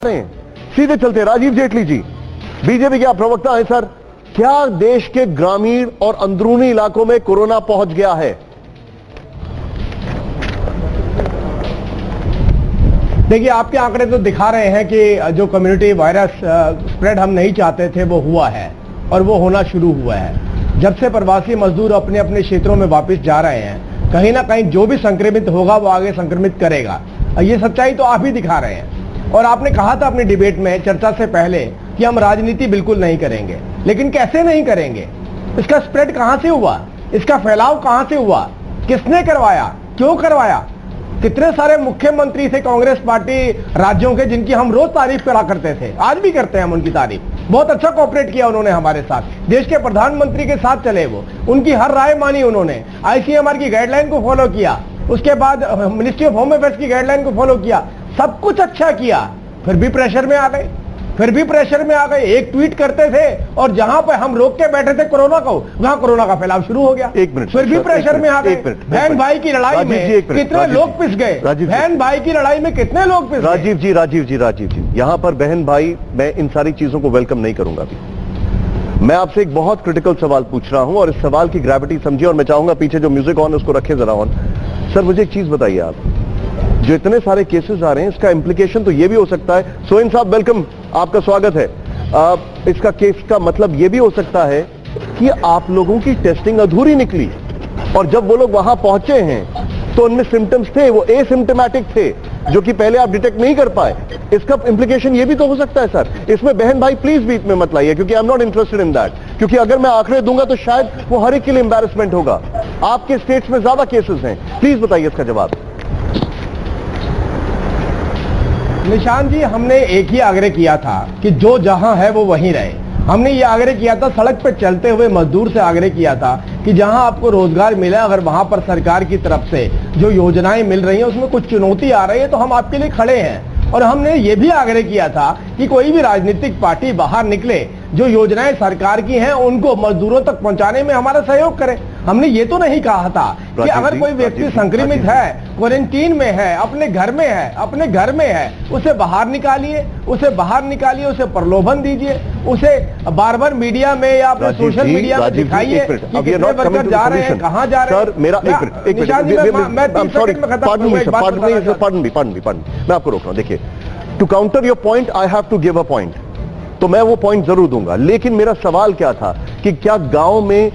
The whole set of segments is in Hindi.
सीधे चलते राजीव जेटली जी, बीजेपी के आप प्रवक्ता हैं सर, क्या देश के ग्रामीण और अंदरूनी इलाकों में कोरोना पहुंच गया है? देखिए, आपके आंकड़े तो दिखा रहे हैं कि जो कम्युनिटी वायरस स्प्रेड हम नहीं चाहते थे वो हुआ है और वो होना शुरू हुआ है। जब से प्रवासी मजदूर अपने अपने क्षेत्रों में वापस जा रहे हैं, कहीं ना कहीं जो भी संक्रमित होगा वो आगे संक्रमित करेगा। ये सच्चाई तो आप ही दिखा रहे हैं। और आपने कहा था अपनी डिबेट में चर्चा से पहले कि हम राजनीति बिल्कुल नहीं करेंगे, लेकिन कैसे नहीं करेंगे? इसका स्प्रेड कहां से हुआ? इसका फैलाव कहां से हुआ? किसने करवाया? क्यों करवाया? कितने सारे मुख्यमंत्री थे कांग्रेस पार्टी राज्यों के जिनकी हम रोज तारीफ करा करते थे, आज भी करते हैं हम उनकी तारीफ। बहुत अच्छा कोऑपरेट किया उन्होंने हमारे साथ, देश के प्रधानमंत्री के साथ चले, वो उनकी हर राय मानी उन्होंने, आईसीएमआर की गाइडलाइन को फॉलो किया, उसके बाद मिनिस्ट्री ऑफ होम अफेयर्स की गाइडलाइन को फॉलो किया, सब कुछ अच्छा किया। फिर भी प्रेशर में आ गए, एक ट्वीट करते थे और जहां पर हम रोक के बैठे थे कोरोना को, वहां कोरोना का फैलाव शुरू हो गया। एक मिनट, फिर भी प्रेशर में आ गए। बहन भाई की लड़ाई में कितने लोग पिस गए? बहन भाई की लड़ाई में कितने लोग पिस गए? राजीव जी, यहां पर बहन भाई, मैं इन सारी चीजों को वेलकम नहीं करूंगा अभी। मैं आपसे एक बहुत क्रिटिकल सवाल पूछ रहा हूं और इस सवाल की ग्रेविटी समझिए, और मैं चाहूंगा पीछे जो म्यूजिक ऑन उसको रखे जरा ऑन। सर, मुझे एक चीज बताइए, आप जो इतने सारे केसेस आ रहे हैं, इसका इंप्लीकेशन तो ये भी हो सकता है, सोहेन साहब वेलकम, आपका स्वागत है। इसका केस का मतलब ये भी हो सकता है कि आप लोगों की टेस्टिंग अधूरी निकली और जब वो लोग वहां पहुंचे हैं तो उनमें सिम्टम्स थे, वो एसिम्टोमेटिक थे, जो कि पहले आप डिटेक्ट नहीं कर पाए। इसका इंप्लीकेशन ये भी तो हो सकता है सर। इसमें बहन भाई प्लीज बीच में मत लाइए, क्योंकि I am not interested in that, क्योंकि अगर मैं आंकड़े दूंगा तो शायद वो हर एक के लिए एम्बैरेसमेंट होगा। आपके स्टेट्स में ज्यादा केसेस हैं, प्लीज बताइए इसका जवाब। निशान जी, हमने एक ही आग्रह किया था कि जो जहां है वो वहीं रहे। हमने ये आग्रह किया था, सड़क पे चलते हुए मजदूर से आग्रह किया था कि जहां आपको रोजगार मिला, अगर वहां पर सरकार की तरफ से जो योजनाएं मिल रही हैं उसमें कुछ चुनौती आ रही है तो हम आपके लिए खड़े हैं। और हमने ये भी आग्रह किया था कि कोई भी राजनीतिक पार्टी बाहर निकले, जो योजनाएं सरकार की हैं उनको मजदूरों तक पहुंचाने में हमारा सहयोग करे। हमने ये तो नहीं कहा था कि अगर कोई व्यक्ति संक्रमित है, क्वारंटीन में है, अपने घर में है, उसे बाहर निकालिए, उसे प्रलोभन दीजिए, उसे बार बार मीडिया में या अपने सोशल मीडिया में दिखाइए कि कितने वर्कर जा रहे हैं, कहाँ जा रहे हैं। सर, मेरा मैं आपको रोक रहा हूं। देखिए, to counter your point I have to give a point, तो मैं वो पॉइंट जरूर दूंगा, लेकिन मेरा सवाल क्या था कि क्या गांव में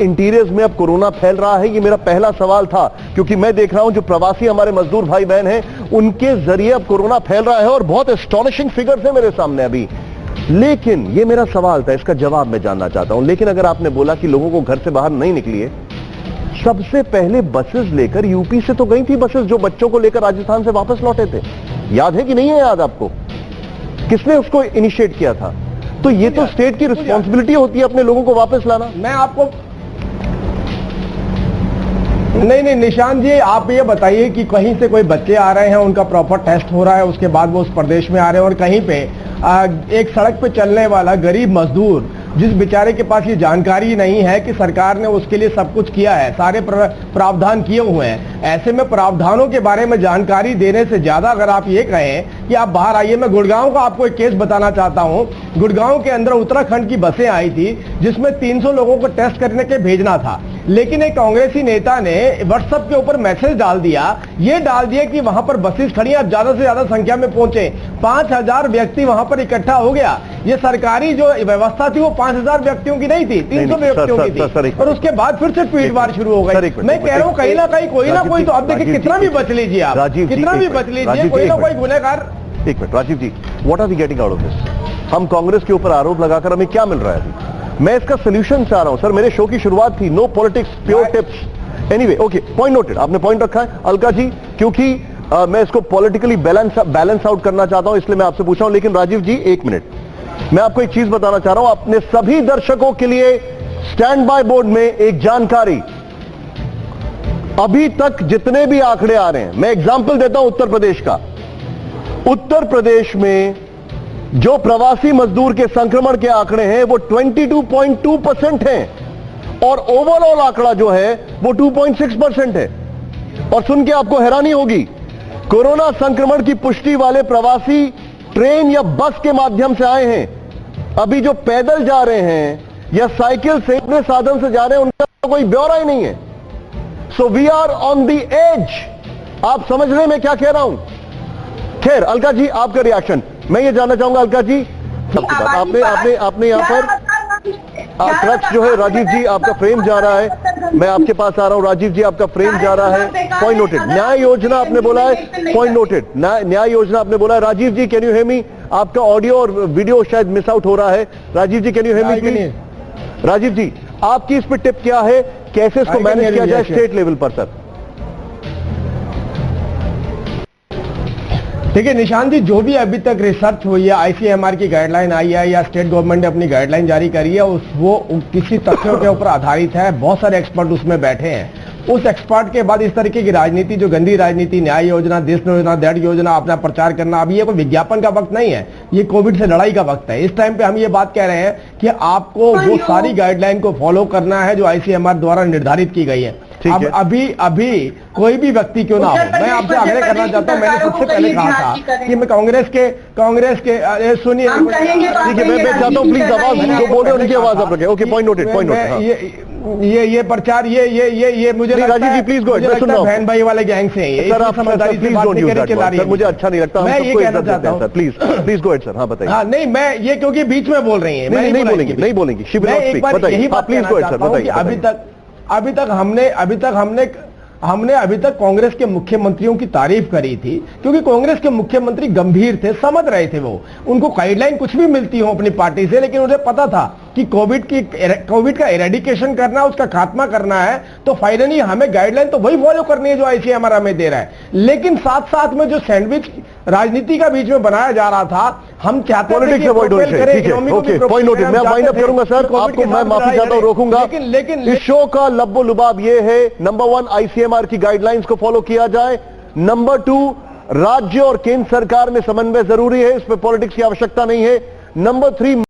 इंटीरियर्स में अब कोरोना फैल रहा है? ये मेरा पहला सवाल था, क्योंकि मैं देख रहा हूं जो प्रवासी हमारे मजदूर भाई बहन हैं उनके जरिए अब कोरोना फैल रहा है और बहुत एस्टॉनिशिंग फिगर्स है मेरे सामने अभी। लेकिन ये मेरा सवाल था, इसका जवाब मैं जानना चाहता हूं। लेकिन अगर आपने बोला कि लोगों को घर से बाहर नहीं निकलिए, सबसे पहले बसेस लेकर यूपी से तो गई थी बसेस जो बच्चों को लेकर राजस्थान से वापस लौटे थे, याद है कि नहीं है? याद आपको? किसने उसको इनिशिएट किया था? तो ये तो स्टेट की रिस्पॉन्सिबिलिटी होती है अपने लोगों को वापस लाना। मैं आपको नहीं निशान जी, आप ये बताइए कि कहीं से कोई बच्चे आ रहे हैं, उनका प्रॉपर टेस्ट हो रहा है, उसके बाद वो उस प्रदेश में आ रहे हैं, और कहीं पे एक सड़क पे चलने वाला गरीब मजदूर जिस बेचारे के पास ये जानकारी नहीं है कि सरकार ने उसके लिए सब कुछ किया है, सारे प्रावधान किए हुए हैं, ऐसे में प्रावधानों के बारे में जानकारी देने से ज्यादा अगर आप ये कहें कि आप बाहर आइए। मैं गुड़गांव का आपको एक केस बताना चाहता हूं। गुड़गांव के अंदर उत्तराखंड की बसें आई थी जिसमें 300 लोगों को टेस्ट करने के भेजना था, लेकिन एक कांग्रेसी नेता ने व्हाट्सएप के ऊपर मैसेज डाल दिया कि वहां पर बसेस खड़ी हैं, आप ज्यादा से ज्यादा संख्या में पहुंचे। 5000 व्यक्ति वहां पर इकट्ठा हो गया। ये सरकारी जो व्यवस्था थी वो 5000 व्यक्तियों की नहीं थी, 300 व्यक्तियों की थी। और उसके बाद फिर से ट्वीट वार शुरू हो गई। मैं कह रहा हूं कहीं ना कहीं कोई ना कोई तो, अब देखिए कितना भी बच लीजिए आप, कितना भी बच लीजिए, कोई ना कोई गुनहगार। एक minute Rajiv ji, what are we getting out of this? हम कांग्रेस के ऊपर आरोप लगाकर हमें क्या मिल रहा है अभी? मैं इसका सोल्यूशन चाह रहा हूं सर। मेरे शो की शुरुआत थी no politics pure tips. Anyway, okay, point noted, आपने पॉइंट रखा है अलका जी, क्योंकि मैं इसको पॉलिटिकली बैलेंस आउट करना चाहता हूं, इसलिए मैं आपसे पूछ रहा हूं। लेकिन राजीव जी, एक मिनट, मैं आपको एक चीज बताना चाह रहा हूं अपने सभी दर्शकों के लिए। स्टैंड बाय बोर्ड में एक जानकारी, अभी तक जितने भी आंकड़े आ रहे हैं, मैं एग्जांपल देता हूं उत्तर प्रदेश का। उत्तर प्रदेश में जो प्रवासी मजदूर के संक्रमण के आंकड़े हैं वो 22.2% हैं और ओवरऑल आंकड़ा जो है वो 2.6% है। और सुन के आपको हैरानी होगी, कोरोना संक्रमण की पुष्टि वाले प्रवासी ट्रेन या बस के माध्यम से आए हैं। अभी जो पैदल जा रहे हैं या साइकिल से अपने साधन से जा रहे हैं उनका कोई ब्यौरा ही नहीं है। So we are on the edge. आप समझ रहे हैं मैं क्या कह रहा हूं? खैर अलका जी आपका रिएक्शन मैं ये जानना चाहूंगा। अलका जी आपने यहां पर ट्रक्स जो है, राजीव जी आपका फ्रेम जा रहा है, मैं आपके पास आ रहा हूं। राजीव जी आपका फ्रेम जा रहा है, पॉइंट नोटेड। न्याय योजना आपने बोला है, पॉइंट नोटेड। न्याय योजना आपने बोला है। Rajiv ji can you hear मी? आपका ऑडियो और वीडियो शायद मिस आउट हो रहा है। Rajiv ji can you hear me please? Rajiv ji आपकी इस पर टिप क्या है, कैसे इसको मैनेज किया जाए स्टेट लेवल पर? सर देखिए निशान जी, जो भी अभी तक रिसर्च हुई है, आईसीएमआर की गाइडलाइन आई है या स्टेट गवर्नमेंट ने अपनी गाइडलाइन जारी करी है, वो किसी तथ्यों के ऊपर आधारित है। बहुत सारे एक्सपर्ट उसमें बैठे हैं। उस एक्सपर्ट के बाद इस तरीके की राजनीति, जो गंदी राजनीति, न्याय योजना, देश योजना, दैट योजना अपना प्रचार करना, अभी ये कोई विज्ञापन का वक्त नहीं है, ये कोविड से लड़ाई का वक्त है। इस टाइम पे हम ये बात कह रहे हैं कि आपको वो सारी गाइडलाइन को फॉलो करना है जो आईसीएमआर द्वारा निर्धारित की गई है। अब अभी कोई भी व्यक्ति क्यों ना हो, मैं आपसे आग्रह करना चाहता हूं। मैंने सबसे पहले कहा था कि मैं कांग्रेस के सुनिए, ठीक है, मैं चाहता हूं प्लीज आवाज जो बोल रहे हैं उनकी आवाज आप रखें। Okay, point noted, point noted. ये प्रचार ये मुझे राजीव जी प्लीज गो अहेड, मैं सुन रहा हूं। बहन भाई वाले गैंग से है, सर आप समझदारी से बात नहीं करें, मुझे अच्छा नहीं लगता। मैं ये कहना चाहता हूं, प्लीज गो अहेड सर। हाँ बताइए। हाँ नहीं, मैं ये क्योंकि बीच में बोल रही है, नहीं बोलेंगी, नहीं बोलेंगी। मैं एक बार यही बात कहना चाहता हूं कि हमने अभी तक कांग्रेस के मुख्यमंत्रियों की तारीफ करी थी, क्योंकि कांग्रेस के मुख्यमंत्री गंभीर थे, समझ रहे थे। वो उनको गाइडलाइन कुछ भी मिलती हो अपनी पार्टी से, लेकिन उन्हें पता था कि कोविड का इरेडिकेशन करना, उसका खात्मा करना है, तो फाइनली हमें गाइडलाइन तो वही फॉलो करनी है जो आईसीएमआर हमें दे रहा है। लेकिन साथ साथ में जो सैंडविच राजनीति का बीच में बनाया जा रहा था, हम चाहते हैं पॉलिटिक्स अवॉइड होनी चाहिए। ठीक है, ओके, पॉइंट नोटेड। मैं वाइंड अप करूंगा सर, आपको मैं माफी चाहता हूं, रोकूंगा। लेकिन इस शो का लब्बो लुबाब ये है, नंबर 1 आईसीएमआर की गाइडलाइंस को फॉलो किया जाए, नंबर 2 राज्य और केंद्र सरकार में समन्वय जरूरी है, इस पर पॉलिटिक्स की आवश्यकता नहीं है, नंबर 3